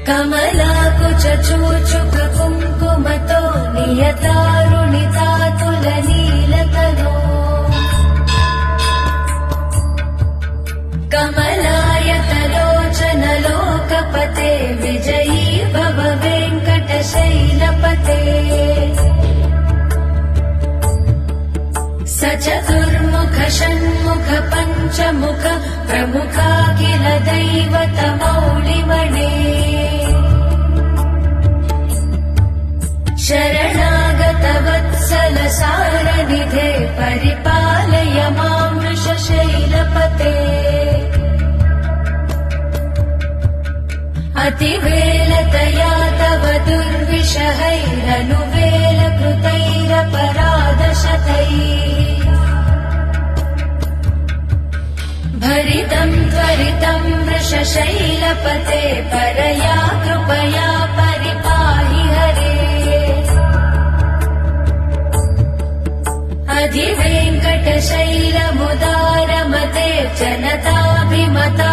कमलाकुचूचुक कुङ्कुमतो नियतारुणितातुलनीलतनो कमलायतलोचनलोकपते विजयी भव वेङ्कटशैलपते सचतुर्मुख षण्मुख पञ्चमुख प्रमुखाखिल दैवतमौलिमणे शरणागत वत्सल सारनिधे परिपालय मां वृषशैलपते अतिवेलतया तव दुर्विषहैरनुवेलकृतैरपराधशतैः भरितं त्वरितं वृषशैलपते परया कृपया परिपाहि हरे अधिवेङ्कटशैलमुदारमते जनताभिमता